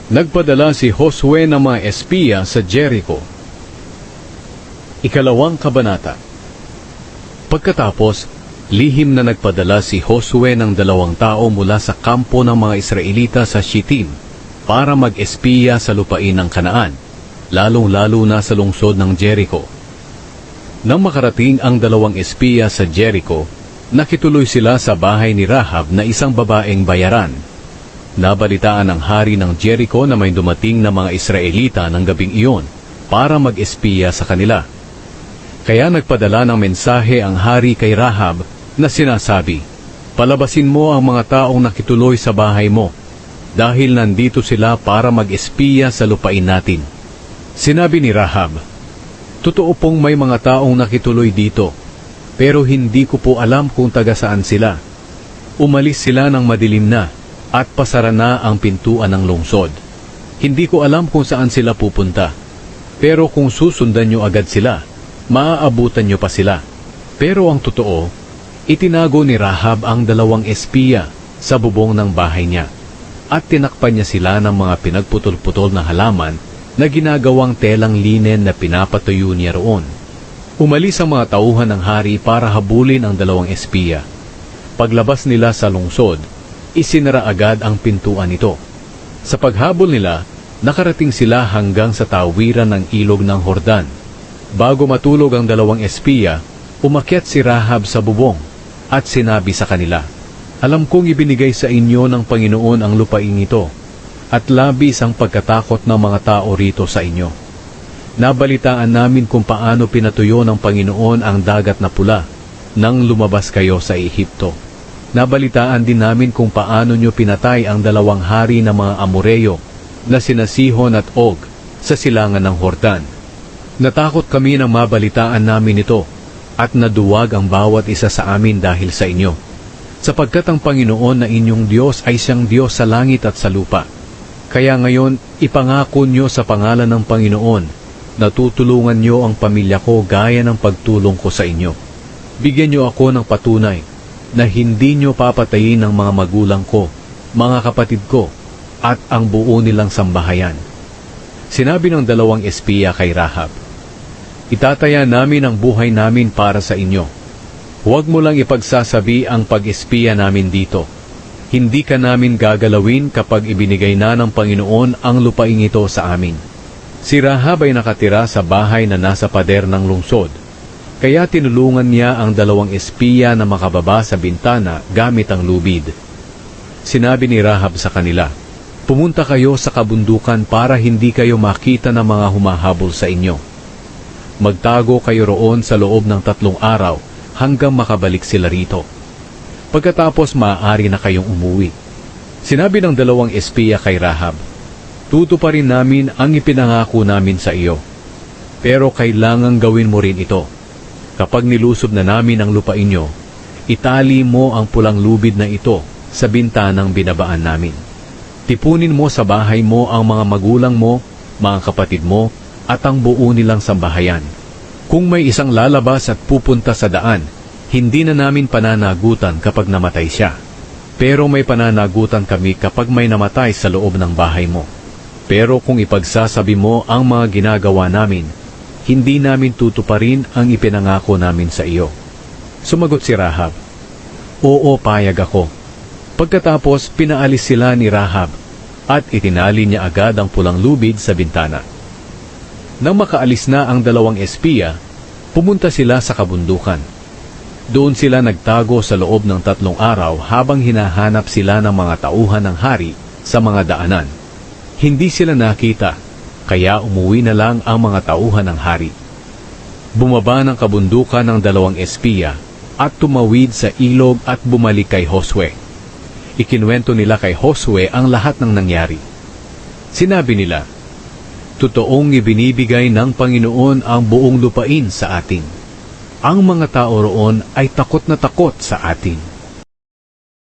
Nagpadala si Josue ng mga espiya sa Jericho. Ikalawang kabanata. Pagkatapos, lihim na nagpadala si Josue ng 2 tao mula sa kampo ng mga Israelita sa Shittim para mag-espiya sa lupain ng Kanaan, lalong-lalo na sa lungsod ng Jericho. Nang makarating ang 2 espiya sa Jericho, nakituloy sila sa bahay ni Rahab na isang babaeng bayaran. Nabalitaan ng hari ng Jericho na may dumating na mga Israelita ng gabing iyon para mag-espiya sa kanila. Kaya nagpadala ng mensahe ang hari kay Rahab na sinasabi, "Palabasin mo ang mga taong nakituloy sa bahay mo, dahil nandito sila para mag-espiya sa lupain natin." Sinabi ni Rahab, "Totoo pong may mga taong nakituloy dito, pero hindi ko po alam kung taga saan sila. Umalis sila ng madilim na, at pasara na ang pintuan ng lungsod. Hindi ko alam kung saan sila pupunta. Pero kung susundan nyo agad sila, maaabutan nyo pa sila." Pero ang totoo, itinago ni Rahab ang 2 espiya sa bubong ng bahay niya, at tinakpan niya sila ng mga pinagputol-putol na halaman na ginagawang telang linen na pinapatuyo niya roon. Umalis ang mga tauhan ng hari para habulin ang 2 espiya. Paglabas nila sa lungsod, isinara agad ang pintuan nito. Sa paghabol nila, nakarating sila hanggang sa tawiran ng ilog ng Hordan. Bago matulog ang 2 espiya, umakyat si Rahab sa bubong at sinabi sa kanila, "Alam kong ibinigay sa inyo ng Panginoon ang lupain ito, at labis ang pagkatakot ng mga tao rito sa inyo. Nabalitaan namin kung paano pinatuyo ng Panginoon ang dagat na pula nang lumabas kayo sa Ehipto. Nabalitaan din namin kung paano nyo pinatay ang 2 hari ng mga Amoreyo na sina Sihon at Og sa silangan ng Hordan. Natakot kami nang mabalitaan namin ito, at naduwag ang bawat isa sa amin dahil sa inyo, sapagkat ang Panginoon na inyong Diyos ay siyang Diyos sa langit at sa lupa. Kaya ngayon, ipangako nyo sa pangalan ng Panginoon na tutulungan nyo ang pamilya ko gaya ng pagtulong ko sa inyo. Bigyan nyo ako ng patunay na hindi nyo papatayin ng mga magulang ko, mga kapatid ko, at ang buo nilang sambahayan." Sinabi ng 2 espiya kay Rahab, "Itataya namin ang buhay namin para sa inyo. Huwag mo lang ipagsasabi ang pag-espiya namin dito. Hindi ka namin gagalawin kapag ibinigay na ng Panginoon ang lupain ito sa amin." Si Rahab ay nakatira sa bahay na nasa pader ng lungsod. Kaya tinulungan niya ang 2 espiya na makababa sa bintana gamit ang lubid. Sinabi ni Rahab sa kanila, "Pumunta kayo sa kabundukan para hindi kayo makita ng mga humahabol sa inyo. Magtago kayo roon sa loob ng 3 araw hanggang makabalik sila rito. Pagkatapos maaari na kayong umuwi." Sinabi ng 2 espiya kay Rahab, "Tutuparin namin ang ipinangako namin sa iyo. Pero kailangang gawin mo rin ito. Kapag nilusob na namin ang lupain nyo, itali mo ang pulang lubid na ito sa bintanang binabaan namin. Tipunin mo sa bahay mo ang mga magulang mo, mga kapatid mo, at ang buo nilang sambahayan. Kung may isang lalabas at pupunta sa daan, hindi na namin pananagutan kapag namatay siya. Pero may pananagutan kami kapag may namatay sa loob ng bahay mo. Pero kung ipagsasabi mo ang mga ginagawa namin, hindi namin tutuparin ang ipinangako namin sa iyo." Sumagot si Rahab, "Oo, payag ako." Pagkatapos, pinaalis sila ni Rahab at itinali niya agad ang pulang lubid sa bintana. Nang makaalis na ang 2 espiya, pumunta sila sa kabundukan. Doon sila nagtago sa loob ng 3 araw habang hinahanap sila ng mga tauhan ng hari sa mga daanan. Hindi sila nakita, kaya umuwi na lang ang mga tauhan ng hari. Bumaba ng kabundukan ng 2 espiya at tumawid sa ilog at bumalik kay Josue. Ikinuwento nila kay Josue ang lahat ng nangyari. Sinabi nila, "Totoong ibinibigay ng Panginoon ang buong lupain sa atin. Ang mga tao roon ay takot na takot sa atin."